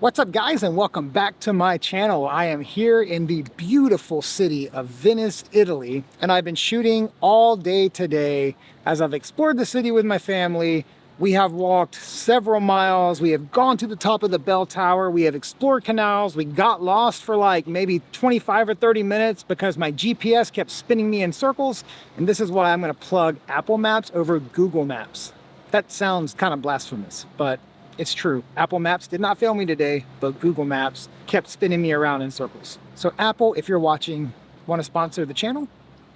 What's up guys, and welcome back to my channel. I am here in the beautiful city of Venice, Italy, and I've been shooting all day today as I've explored the city with my family. We have walked several miles, we have gone to the top of the bell tower, we have explored canals, we got lost for like maybe 25 or 30 minutes because my GPS kept spinning me in circles, and this is why I'm going to plug Apple Maps over Google Maps. That sounds kind of blasphemous, but it's true. Apple Maps did not fail me today, but Google Maps kept spinning me around in circles. So Apple, if you're watching, want to sponsor the channel?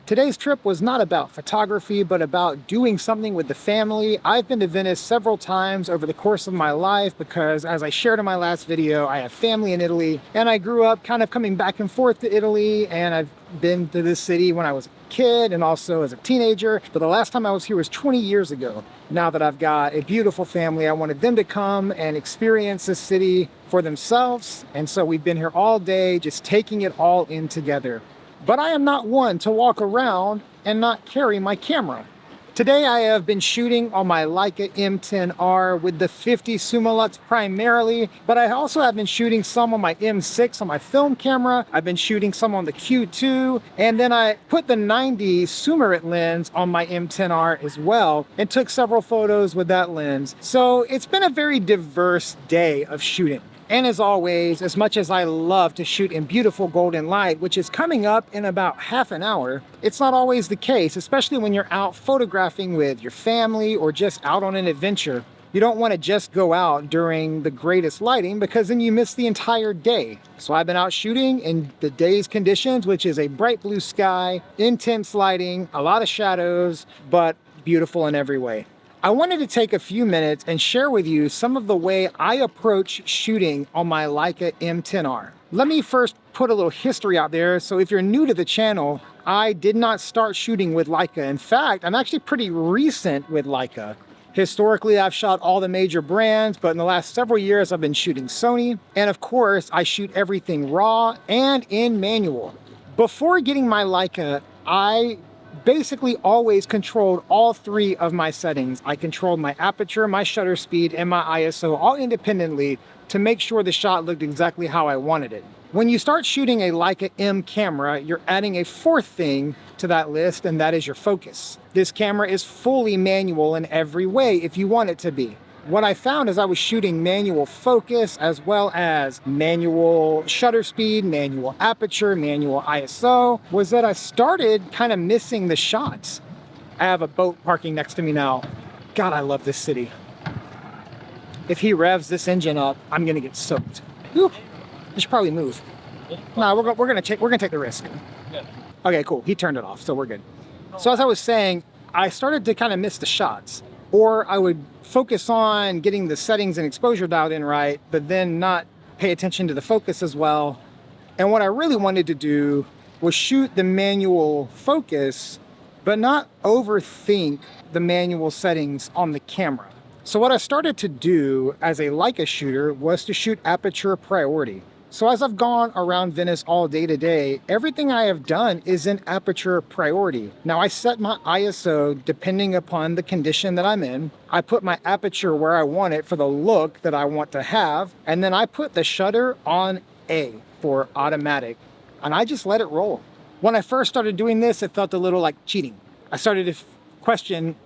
Today's trip was not about photography, but about doing something with the family. I've been to Venice several times over the course of my life because, as I shared in my last video, I have family in Italy, and I grew up kind of coming back and forth to Italy, and I've been to this city when I was a kid and also as a teenager, but the last time I was here was 20 years ago. Now that I've got a beautiful family, I wanted them to come and experience this city for themselves, and so we've been here all day just taking it all in together. But I am not one to walk around and not carry my camera. Today I have been shooting on my Leica M10R with the 50 Summilux primarily, but I also have been shooting some on my M6 on my film camera. I've been shooting some on the Q2, and then I put the 90 Summilux lens on my M10R as well and took several photos with that lens. So it's been a very diverse day of shooting. And as always, as much as I love to shoot in beautiful golden light, which is coming up in about half an hour, it's not always the case, especially when you're out photographing with your family or just out on an adventure. You don't want to just go out during the greatest lighting because then you miss the entire day. So I've been out shooting in the day's conditions, which is a bright blue sky, intense lighting, a lot of shadows, but beautiful in every way. I wanted to take a few minutes and share with you some of the way I approach shooting on my Leica M10R. Let me first put a little history out there. So if you're new to the channel, I did not start shooting with Leica. In fact, I'm actually pretty recent with Leica. Historically, I've shot all the major brands, but in the last several years, I've been shooting Sony. And of course, I shoot everything raw and in manual. Before getting my Leica, I basically always controlled all three of my settings. I controlled my aperture, my shutter speed, and my ISO all independently to make sure the shot looked exactly how I wanted it. When you start shooting a Leica M camera, you're adding a fourth thing to that list, and that is your focus. This camera is fully manual in every way if you want it to be. What I found as I was shooting manual focus as well as manual shutter speed, manual aperture, manual ISO, was that I started kind of missing the shots. I have a boat parking next to me now. God, I love this city. If he revs this engine up, I'm gonna get soaked. Whew. I should probably move. No, we're gonna take the risk. Okay, cool. He turned it off, so we're good. So as I was saying, I started to kind of miss the shots. Or I would focus on getting the settings and exposure dialed in right, but then not pay attention to the focus as well. And what I really wanted to do was shoot the manual focus, but not overthink the manual settings on the camera. So what I started to do as a Leica shooter was to shoot aperture priority. So as I've gone around Venice all day today, everything I have done is in aperture priority. Now I set my ISO depending upon the condition that I'm in. I put my aperture where I want it for the look that I want to have. And then I put the shutter on A for automatic. And I just let it roll. When I first started doing this, it felt a little like cheating. I started to question,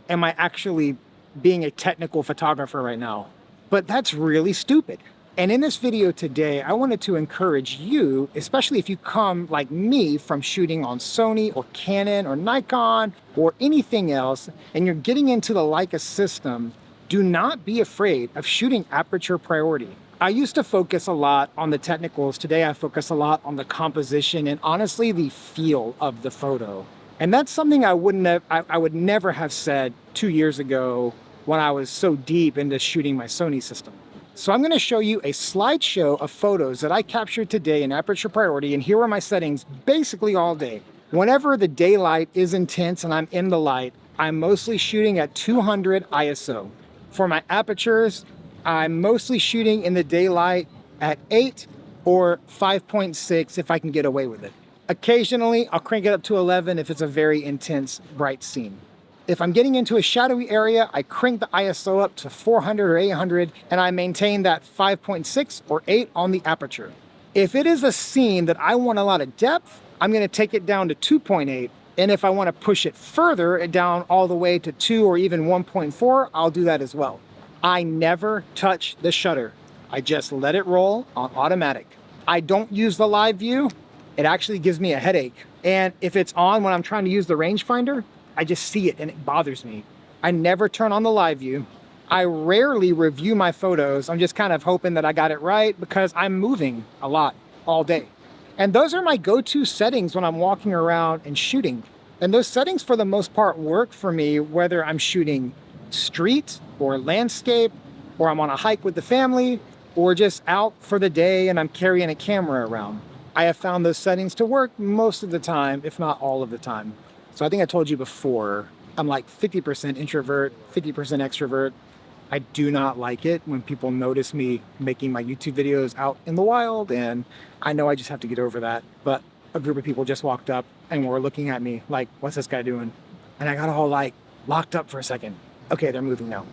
am I actually being a technical photographer right now? But that's really stupid. And in this video today, I wanted to encourage you, especially if you come like me from shooting on Sony or Canon or Nikon or anything else, and you're getting into the Leica system, do not be afraid of shooting aperture priority. I used to focus a lot on the technicals. Today, I focus a lot on the composition and honestly, the feel of the photo. And that's something I would never have said 2 years ago when I was so deep into shooting my Sony system. So I'm going to show you a slideshow of photos that I captured today in aperture priority, and here are my settings basically all day. Whenever the daylight is intense and I'm in the light, I'm mostly shooting at 200 ISO. For my apertures, I'm mostly shooting in the daylight at 8 or 5.6 if I can get away with it. Occasionally, I'll crank it up to 11 if it's a very intense, bright scene. If I'm getting into a shadowy area, I crank the ISO up to 400 or 800, and I maintain that 5.6 or 8 on the aperture. If it is a scene that I want a lot of depth, I'm gonna take it down to 2.8. And if I wanna push it further, down all the way to 2 or even 1.4, I'll do that as well. I never touch the shutter. I just let it roll on automatic. I don't use the live view. It actually gives me a headache. And if it's on when I'm trying to use the rangefinder, I just see it and it bothers me. I never turn on the live view. I rarely review my photos. I'm just kind of hoping that I got it right because I'm moving a lot all day. And those are my go-to settings when I'm walking around and shooting. And those settings for the most part work for me whether I'm shooting street or landscape, or I'm on a hike with the family, or just out for the day and I'm carrying a camera around. I have found those settings to work most of the time, if not all of the time. So I think I told you before, I'm like 50% introvert, 50% extrovert. I do not like it when people notice me making my YouTube videos out in the wild, and I know I just have to get over that. But a group of people just walked up and were looking at me like, what's this guy doing? And I got all like locked up for a second. Okay, they're moving now.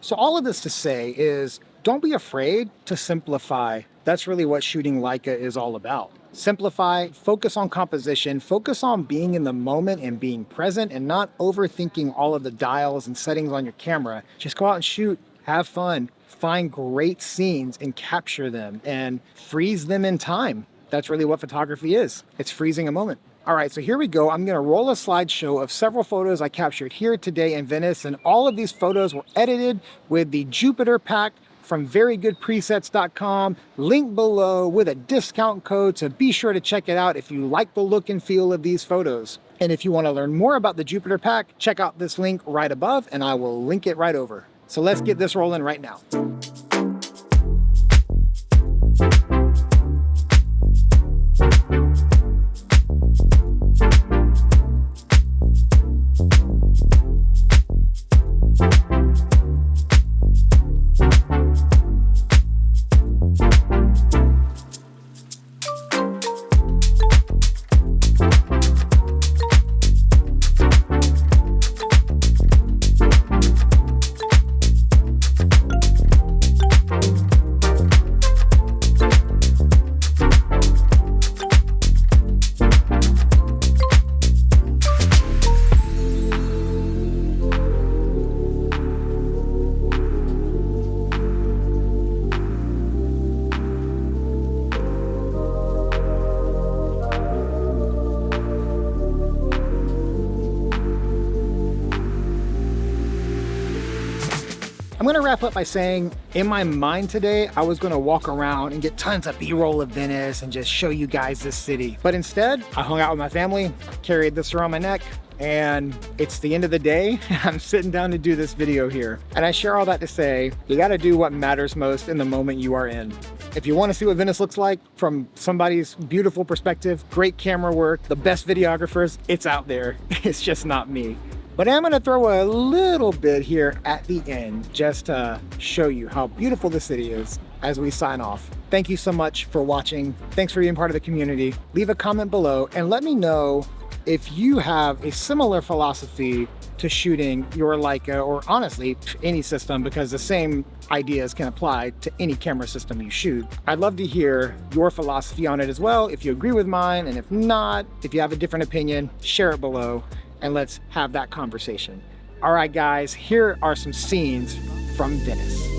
So all of this to say is, don't be afraid to simplify. That's really what shooting Leica is all about. Simplify, focus on composition, focus on being in the moment and being present and not overthinking all of the dials and settings on your camera. Just go out and shoot, have fun, find great scenes and capture them and freeze them in time. That's really what photography is. It's freezing a moment. All right, so here we go. I'm gonna roll a slideshow of several photos I captured here today in Venice, and all of these photos were edited with the Jupiter pack from verygoodpresets.com, link below with a discount code, so be sure to check it out if you like the look and feel of these photos. And if you wanna learn more about the Jupiter pack, check out this link right above and I will link it right over. So let's get this rolling right now. I'm gonna wrap up by saying, in my mind today, I was gonna walk around and get tons of B-roll of Venice and just show you guys this city. But instead, I hung out with my family, carried this around my neck, and it's the end of the day. I'm sitting down to do this video here. And I share all that to say, you gotta do what matters most in the moment you are in. If you wanna see what Venice looks like from somebody's beautiful perspective, great camera work, the best videographers, it's out there. It's just not me. But I'm gonna throw a little bit here at the end just to show you how beautiful the city is as we sign off. Thank you so much for watching. Thanks for being part of the community. Leave a comment below and let me know if you have a similar philosophy to shooting your Leica, or honestly, any system, because the same ideas can apply to any camera system you shoot. I'd love to hear your philosophy on it as well, if you agree with mine, and if not, if you have a different opinion, share it below. And let's have that conversation. All right, guys, here are some scenes from Venice.